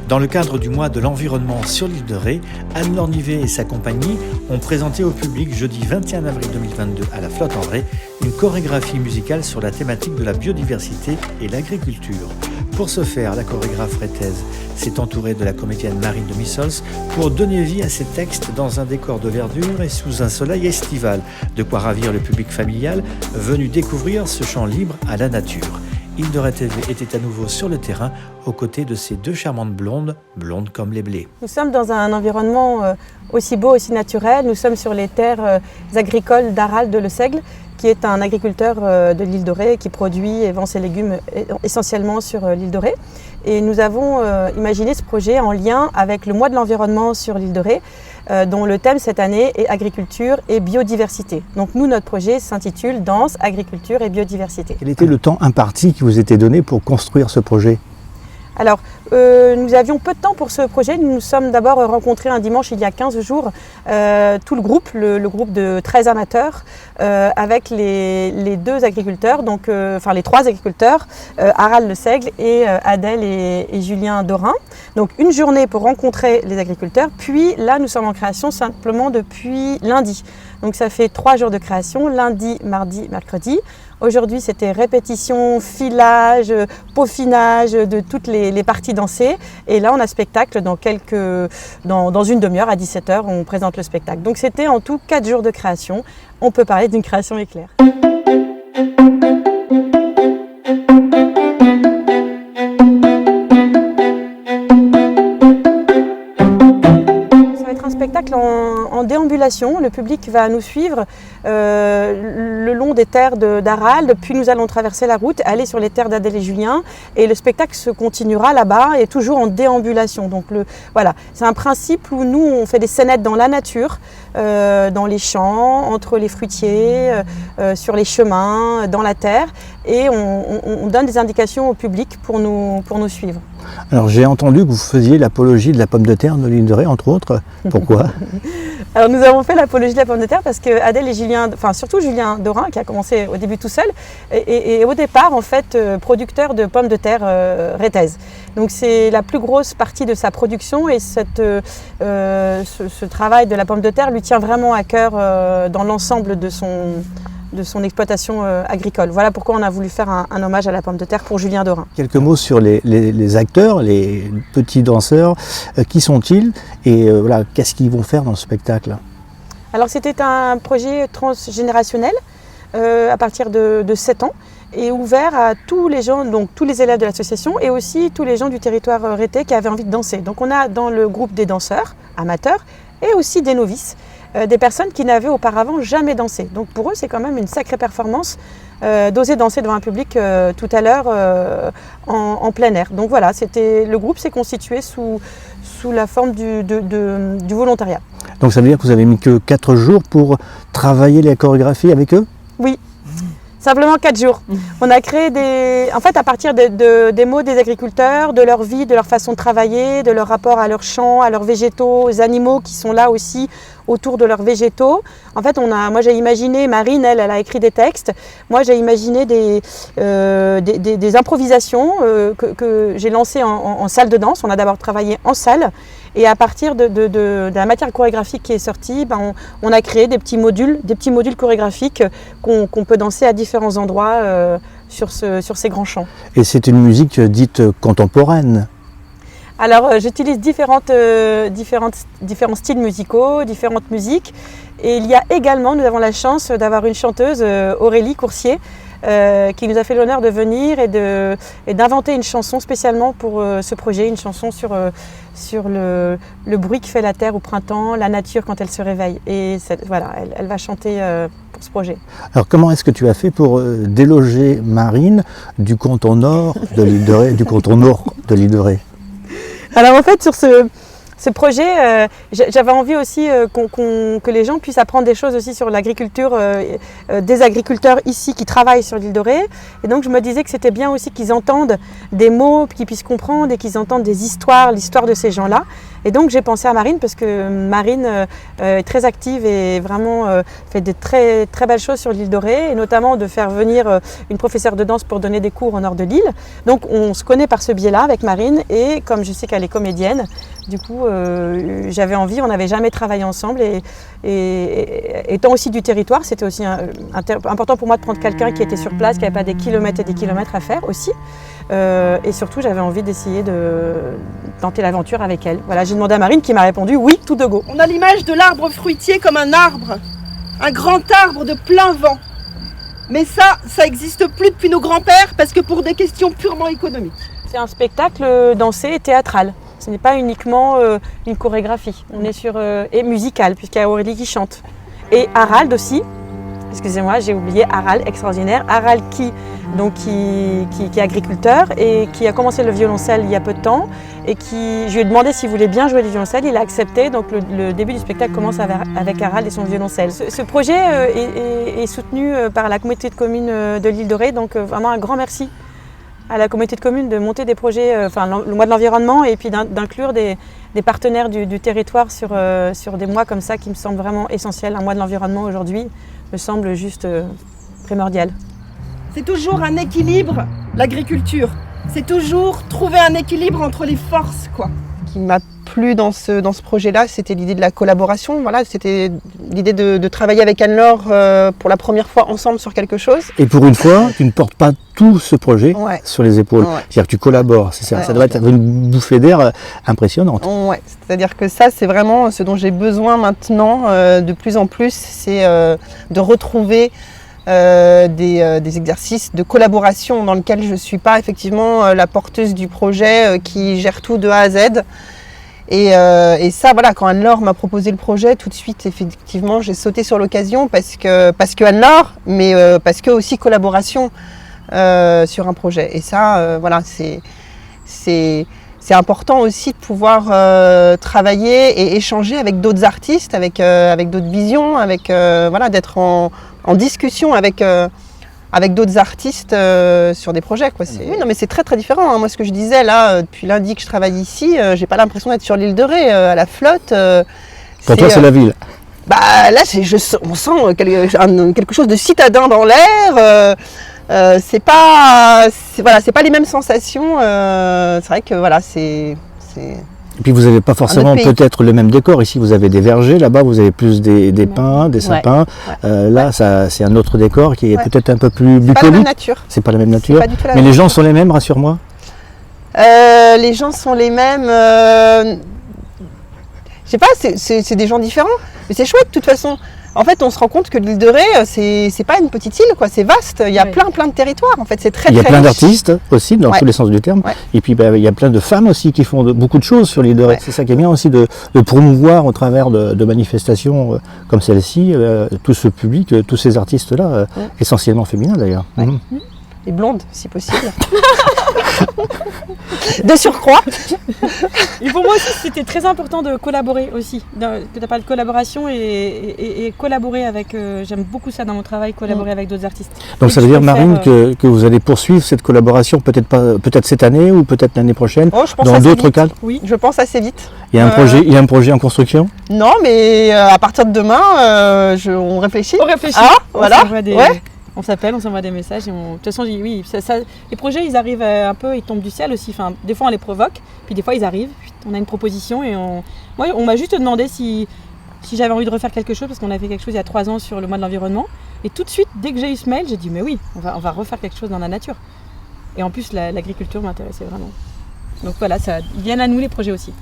Dans le cadre du mois de l'environnement sur l'île de Ré, Anne-Laure Nivet et sa compagnie ont présenté au public jeudi 21 avril 2022 à la Flotte en Ré une chorégraphie musicale sur la thématique de la biodiversité et l'agriculture. Pour ce faire, la chorégraphe rétaise s'est entourée de la comédienne Marine de Missols pour donner vie à ses textes dans un décor de verdure et sous un soleil estival, de quoi ravir le public familial venu découvrir ce chant libre à la nature. Île de Ré TV était à nouveau sur le terrain aux côtés de ces deux charmantes blondes, blondes comme les blés. Nous sommes dans un environnement aussi beau, aussi naturel. Nous sommes sur les terres agricoles d'Harald de Le Seigle, qui est un agriculteur de l'île de Ré qui produit et vend ses légumes essentiellement sur l'île de Ré. Et nous avons imaginé ce projet en lien avec le mois de l'environnement sur l'île de Ré, dont le thème cette année est agriculture et biodiversité. Donc nous, notre projet s'intitule Danse, agriculture et biodiversité. Quel était le temps imparti qui vous était donné pour construire ce projet ? Alors, nous avions peu de temps pour ce projet. Nous nous sommes d'abord rencontrés un dimanche il y a 15 jours, tout le groupe de 13 amateurs, avec les deux agriculteurs, enfin les trois agriculteurs, Harald Le Seigle et Adèle et Julien Dorin. Donc une journée pour rencontrer les agriculteurs, puis là nous sommes en création simplement depuis lundi. Donc ça fait 3 jours de création, lundi, mardi, mercredi. Aujourd'hui, c'était répétition, filage, peaufinage de toutes les parties dansées. Et là, on a spectacle dans une demi-heure, à 17h, on présente le spectacle. Donc c'était en tout 4 jours de création. On peut parler d'une création éclair. Spectacle en déambulation, le public va nous suivre le long des terres d'Harald, puis nous allons traverser la route, aller sur les terres d'Adèle et Julien, et le spectacle se continuera là-bas et toujours en déambulation. Donc voilà, c'est un principe où nous on fait des scénettes dans la nature, dans les champs, entre les fruitiers, sur les chemins, dans la terre, et on donne des indications au public pour nous suivre. Alors j'ai entendu que vous faisiez l'apologie de la pomme de terre de l'île de Ré, entre autres. Pourquoi ? Alors nous avons fait l'apologie de la pomme de terre parce que Adèle et Julien, enfin surtout Julien Dorin, qui a commencé au début tout seul, et au départ en fait producteur de pommes de terre rétaises. Donc c'est la plus grosse partie de sa production, et ce travail de la pomme de terre lui tient vraiment à cœur dans l'ensemble de son exploitation agricole. Voilà pourquoi on a voulu faire un hommage à la pomme de terre pour Julien Dorin. Quelques mots sur les acteurs, les petits danseurs. Qui sont-ils et voilà, qu'est-ce qu'ils vont faire dans le spectacle ? Alors c'était un projet transgénérationnel à partir de 7 ans et ouvert à tous les gens, donc tous les élèves de l'association et aussi tous les gens du territoire rétais qui avaient envie de danser. Donc on a dans le groupe des danseurs amateurs et aussi des novices, des personnes qui n'avaient auparavant jamais dansé. Donc pour eux, c'est quand même une sacrée performance d'oser danser devant un public tout à l'heure en plein air. Donc voilà, le groupe s'est constitué sous la forme du volontariat. Donc ça veut dire que vous avez mis que 4 jours pour travailler la chorégraphie avec eux ? Oui. Simplement 4 jours. On a créé en fait à partir des mots des agriculteurs, de leur vie, de leur façon de travailler, de leur rapport à leurs champs, à leurs végétaux, aux animaux qui sont là aussi autour de leurs végétaux. En fait, moi j'ai imaginé, Marine, elle a écrit des textes. Moi j'ai imaginé des improvisations que j'ai lancées en salle de danse. On a d'abord travaillé en salle. Et à partir de la matière chorégraphique qui est sortie, on a créé des petits modules chorégraphiques qu'on peut danser à différents endroits sur ces grands champs. Et c'est une musique dite contemporaine ? Alors j'utilise différents styles musicaux, différentes musiques. Et il y a également, nous avons la chance d'avoir une chanteuse, Aurélie Coursier, qui nous a fait l'honneur de venir et d'inventer une chanson spécialement pour ce projet, une chanson sur le bruit que fait la terre au printemps, la nature quand elle se réveille. Et voilà, elle va chanter pour ce projet. Alors comment est-ce que tu as fait pour déloger Marine du canton nord de l'île de Ré, du canton nord de l'île de Ré ? Alors en fait, sur ce projet, j'avais envie aussi que les gens puissent apprendre des choses aussi sur l'agriculture, des agriculteurs ici qui travaillent sur l'île de Ré. Et donc je me disais que c'était bien aussi qu'ils entendent des mots, qu'ils puissent comprendre et qu'ils entendent des histoires, l'histoire de ces gens-là. Et donc j'ai pensé à Marine parce que Marine est très active et vraiment fait des très, très belles choses sur l'île de Ré, et notamment de faire venir une professeure de danse pour donner des cours au nord de l'île. Donc on se connaît par ce biais-là avec Marine, et comme je sais qu'elle est comédienne, du coup j'avais envie, on n'avait jamais travaillé ensemble, et étant aussi du territoire, c'était aussi important pour moi de prendre quelqu'un qui était sur place, qui n'avait pas des kilomètres et des kilomètres à faire aussi. Et surtout, j'avais envie d'essayer de tenter l'aventure avec elle. Voilà, j'ai demandé à Marine qui m'a répondu oui, tout de go. On a l'image de l'arbre fruitier comme un arbre, un grand arbre de plein vent. Mais ça n'existe plus depuis nos grands-pères parce que pour des questions purement économiques. C'est un spectacle dansé et théâtral. Ce n'est pas uniquement une chorégraphie. On est sur et musical puisqu'il y a Aurélie qui chante. Et Harald aussi. Excusez-moi, j'ai oublié Harald, extraordinaire. Harald qui est agriculteur et qui a commencé le violoncelle il y a peu de temps, et je lui ai demandé s'il voulait bien jouer du violoncelle, il a accepté, donc le début du spectacle commence avec Harald et son violoncelle. Ce projet est soutenu par la communauté de communes de l'île de Ré, donc vraiment un grand merci à la communauté de communes de monter des projets, le mois de l'environnement, et puis d'inclure des partenaires du territoire sur des mois comme ça qui me semblent vraiment essentiels. Un mois de l'environnement aujourd'hui me semble juste primordial. C'est toujours un équilibre, l'agriculture. C'est toujours trouver un équilibre entre les forces, quoi. Ce qui m'a plu dans ce projet-là, c'était l'idée de la collaboration. Voilà, c'était l'idée de travailler avec Anne-Laure pour la première fois ensemble sur quelque chose. Et pour une fois, tu ne portes pas tout ce projet sur les épaules. Ouais. C'est-à-dire que tu collabores. Ça doit être une bouffée d'air impressionnante. Ouais, c'est-à-dire que ça, c'est vraiment ce dont j'ai besoin maintenant de plus en plus, c'est de retrouver des exercices de collaboration dans lesquels je ne suis pas effectivement la porteuse du projet qui gère tout de A à Z. Et ça, voilà, quand Anne-Laure m'a proposé le projet, tout de suite, effectivement, j'ai sauté sur l'occasion parce que Anne-Laure, mais parce que aussi collaboration sur un projet. Et ça, voilà, c'est important aussi de pouvoir travailler et échanger avec d'autres artistes, avec d'autres visions, voilà, d'être en discussion avec d'autres artistes sur des projets, quoi. Oui, non, mais c'est très très différent, hein. Moi, ce que je disais là, depuis lundi que je travaille ici, j'ai pas l'impression d'être sur l'île de Ré, à la flotte. Pour toi, c'est la ville. Bah là, on sent quelque chose de citadin dans l'air. C'est pas les mêmes sensations. C'est vrai que voilà, c'est. Et puis vous n'avez pas forcément peut-être le même décor. Ici, vous avez des vergers, là-bas, vous avez plus des pins, des sapins. Là, c'est un autre décor qui est peut-être un peu plus bucolique. C'est pas la même nature. C'est pas la même nature. Mais les gens sont les mêmes, rassure-moi. Les gens sont les mêmes. Je sais pas, c'est des gens différents. Mais c'est chouette, de toute façon. En fait, on se rend compte que l'île de Ré, c'est pas une petite île, quoi. C'est vaste. Il y a plein de territoires. En fait, c'est très. Il y a très plein riche. d'artistes aussi, dans tous les sens du terme. Et puis, il y a plein de femmes aussi qui font beaucoup de choses sur l'île de Ré. C'est ça qui est bien aussi de promouvoir au travers de manifestations comme celle-ci, tout ce public, tous ces artistes-là, essentiellement féminins d'ailleurs. Et blondes, si possible. De surcroît. Et pour moi aussi, c'était très important de collaborer aussi. Que tu parles de collaboration et collaborer avec. J'aime beaucoup ça dans mon travail, collaborer avec d'autres artistes. Donc ça veut dire, Marine, que vous allez poursuivre cette collaboration peut-être cette année ou peut-être l'année prochaine, dans d'autres cadres. Oui, je pense assez vite. Il y a un projet en construction. Non, mais à partir de demain, on réfléchit. On réfléchit. Ah, voilà. On s'appelle, on s'envoie des messages. De toute façon, oui, les projets, ils arrivent un peu, ils tombent du ciel aussi. Enfin, des fois, on les provoque, puis des fois, ils arrivent. On a une proposition et moi, on m'a juste demandé si j'avais envie de refaire quelque chose, parce qu'on a fait quelque chose il y a 3 ans sur le mois de l'environnement. Et tout de suite, dès que j'ai eu ce mail, j'ai dit, mais oui, on va refaire quelque chose dans la nature. Et en plus, l'agriculture m'intéressait vraiment. Donc voilà, ils viennent à nous, les projets aussi.